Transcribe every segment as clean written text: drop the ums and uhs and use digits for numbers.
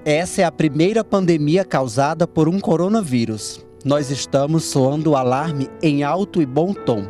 Essa é a primeira pandemia causada por um coronavírus. Nós estamos soando o alarme em alto e bom tom,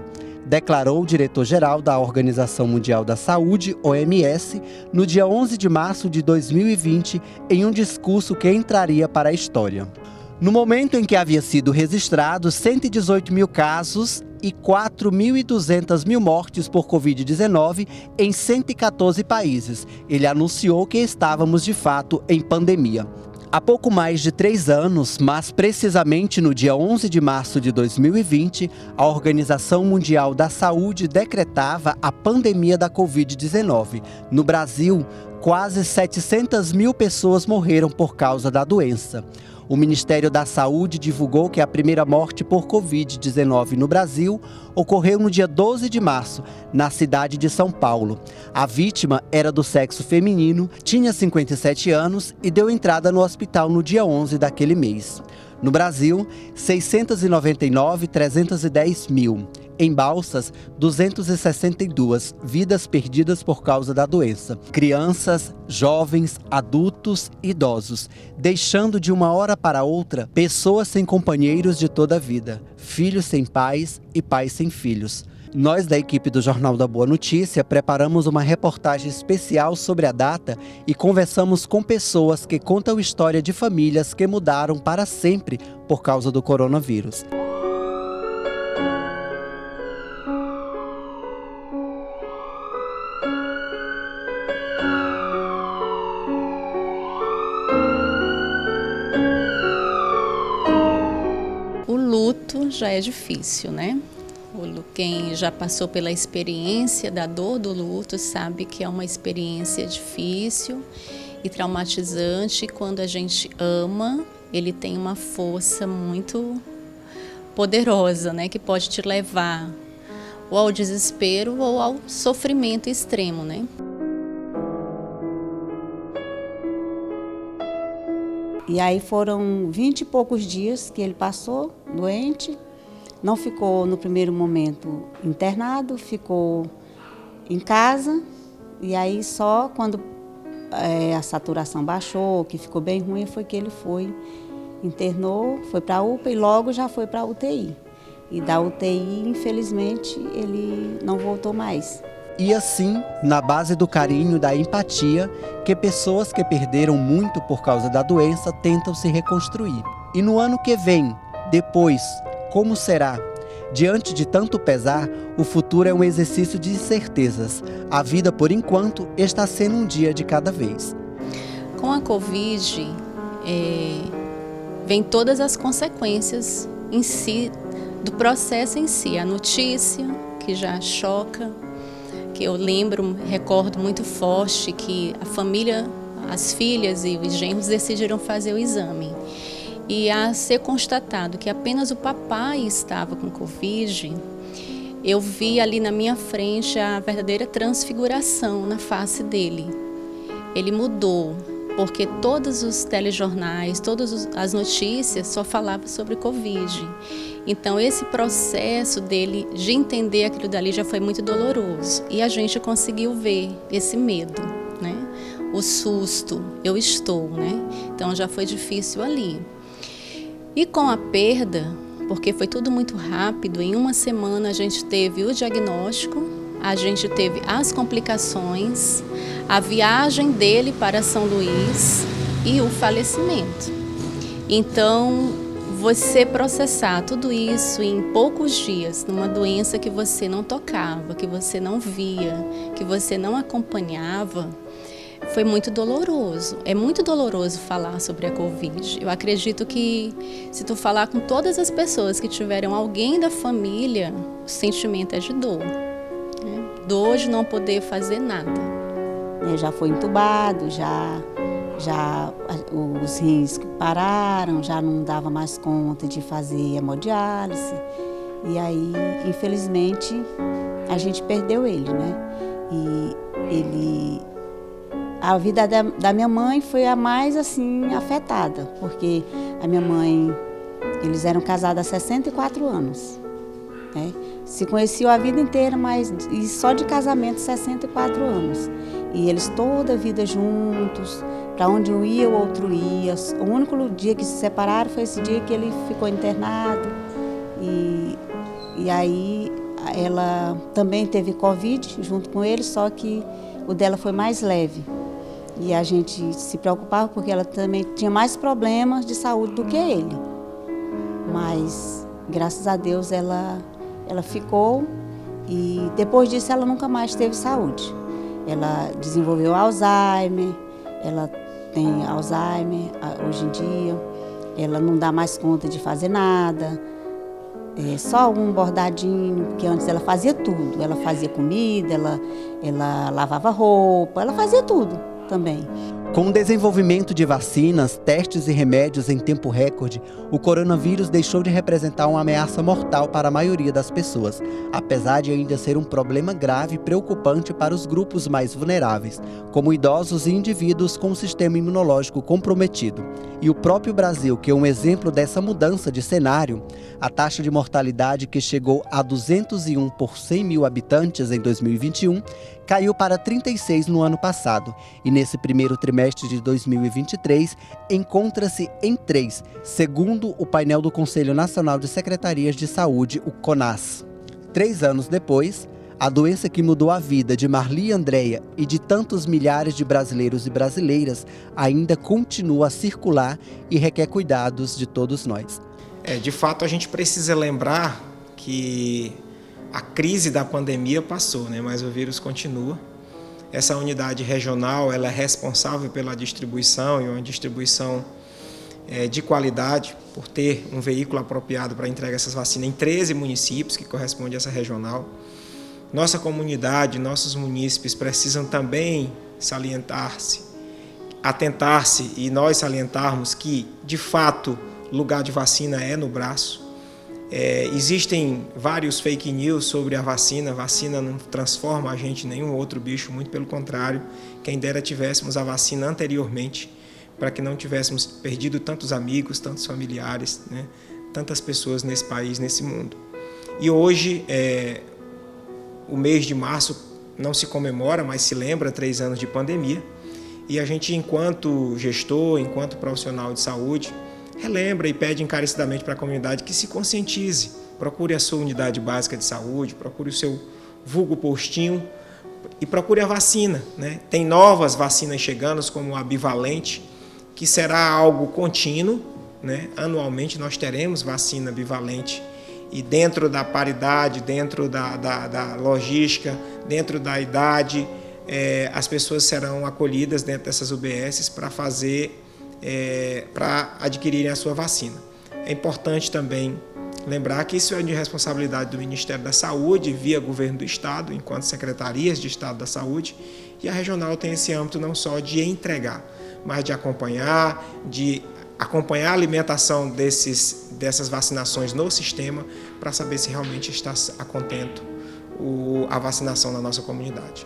declarou o diretor-geral da Organização Mundial da Saúde, OMS, no dia 11 de março de 2020, em um discurso que entraria para a história. No momento em que havia sido registrados 118 mil casos e 4.200 mortes por Covid-19 em 114 países, ele anunciou que estávamos de fato em pandemia. Há pouco mais de 3 anos, mas precisamente no dia 11 de março de 2020, a Organização Mundial da Saúde decretava a pandemia da Covid-19. No Brasil, quase 700 mil pessoas morreram por causa da doença. O Ministério da Saúde divulgou que a primeira morte por Covid-19 no Brasil ocorreu no dia 12 de março, na cidade de São Paulo. A vítima era do sexo feminino, tinha 57 anos e deu entrada no hospital no dia 11 daquele mês. No Brasil, 699.310 mil. Em Balsas, 262 vidas perdidas por causa da doença. Crianças, jovens, adultos, idosos, deixando de uma hora para outra pessoas sem companheiros de toda a vida, filhos sem pais e pais sem filhos. Nós da equipe do Jornal da Boa Notícia preparamos uma reportagem especial sobre a data e conversamos com pessoas que contam história de famílias que mudaram para sempre por causa do coronavírus. O luto já é difícil, né? Quem já passou pela experiência da dor do luto sabe que é uma experiência difícil e traumatizante. Quando a gente ama, ele tem uma força muito poderosa, né? Que pode te levar ou ao desespero ou ao sofrimento extremo, né? E aí foram 20 e poucos dias que ele passou doente, não ficou no primeiro momento internado, ficou em casa, e aí só quando a saturação baixou, que ficou bem ruim, foi que ele internou, foi para a UPA e logo já foi para a UTI. E da UTI, infelizmente, ele não voltou mais. E assim, na base do carinho e da empatia, que pessoas que perderam muito por causa da doença tentam se reconstruir. E no ano que vem, depois, como será? Diante de tanto pesar, o futuro é um exercício de incertezas. A vida, por enquanto, está sendo um dia de cada vez. Com a Covid, vem todas as consequências em si, do processo em si. A notícia, que já choca, que eu recordo muito forte que a família, as filhas e os genros decidiram fazer o exame. E a ser constatado que apenas o papai estava com Covid, eu vi ali na minha frente a verdadeira transfiguração na face dele. Ele mudou, porque todos os telejornais, todas as notícias só falavam sobre Covid. Então esse processo dele de entender aquilo dali já foi muito doloroso. E a gente conseguiu ver esse medo, né? O susto, eu estou, né? Então já foi difícil ali. E com a perda, porque foi tudo muito rápido, em uma semana a gente teve o diagnóstico, a gente teve as complicações, a viagem dele para São Luís e o falecimento. Então, você processar tudo isso em poucos dias, numa doença que você não tocava, que você não via, que você não acompanhava, foi muito doloroso. É muito doloroso falar sobre a Covid. Eu acredito que se tu falar com todas as pessoas que tiveram alguém da família, o sentimento é de dor, né? Dor de não poder fazer nada. Já foi entubado, já os rins pararam, já não dava mais conta de fazer hemodiálise. E aí, infelizmente, a gente perdeu ele, né? E a vida da minha mãe foi a mais assim afetada, porque a minha mãe, eles eram casados há 64 anos, né? Se conheciam a vida inteira, mas e só de casamento 64 anos. E eles toda a vida juntos, Para onde um ia, o outro ia. O único dia que se separaram foi esse dia que ele ficou internado. E aí ela também teve Covid junto com ele, só que o dela foi mais leve. E a gente se preocupava porque ela também tinha mais problemas de saúde do que ele. Mas, graças a Deus, ela ficou e depois disso ela nunca mais teve saúde. Ela desenvolveu Alzheimer, ela tem Alzheimer hoje em dia, ela não dá mais conta de fazer nada, só um bordadinho, porque antes ela fazia tudo. Ela fazia comida, ela lavava roupa, ela fazia tudo também. Com o desenvolvimento de vacinas, testes e remédios em tempo recorde, o coronavírus deixou de representar uma ameaça mortal para a maioria das pessoas, apesar de ainda ser um problema grave e preocupante para os grupos mais vulneráveis, como idosos e indivíduos com o sistema imunológico comprometido. E o próprio Brasil, que é um exemplo dessa mudança de cenário, a taxa de mortalidade, que chegou a 201 por 100 mil habitantes em 2021, caiu para 36 no ano passado, e nesse primeiro trimestre de 2023 encontra-se em 3, segundo o painel do Conselho Nacional de Secretarias de Saúde, o CONAS. 3 anos depois, a doença que mudou a vida de Marli e Andréia e de tantos milhares de brasileiros e brasileiras ainda continua a circular e requer cuidados de todos nós. De fato, a gente precisa lembrar que a crise da pandemia passou, né? Mas o vírus continua. Essa unidade regional ela é responsável pela distribuição, e uma distribuição de qualidade, por ter um veículo apropriado para entregar essas vacinas em 13 municípios, que corresponde a essa regional. Nossa comunidade, nossos munícipes precisam também salientar-se, atentar-se e nós salientarmos que, de fato, lugar de vacina é no braço. Existem vários fake news sobre a vacina não transforma a gente em nenhum outro bicho, muito pelo contrário, quem dera tivéssemos a vacina anteriormente, para que não tivéssemos perdido tantos amigos, tantos familiares, né? Tantas pessoas nesse país, nesse mundo. E hoje, o mês de março não se comemora, mas se lembra 3 anos de pandemia, e a gente, enquanto gestor, enquanto profissional de saúde, relembra e pede encarecidamente para a comunidade que se conscientize, procure a sua unidade básica de saúde, procure o seu vulgo postinho e procure a vacina, né? Tem novas vacinas chegando, como a bivalente, que será algo contínuo, né? Anualmente nós teremos vacina bivalente e dentro da paridade, dentro da logística, dentro da idade, as pessoas serão acolhidas dentro dessas UBSs para adquirirem a sua vacina. É importante também lembrar que isso é de responsabilidade do Ministério da Saúde, via Governo do Estado, enquanto Secretarias de Estado da Saúde, e a regional tem esse âmbito não só de entregar, mas de acompanhar a alimentação dessas vacinações no sistema, para saber se realmente está a contento a vacinação na nossa comunidade.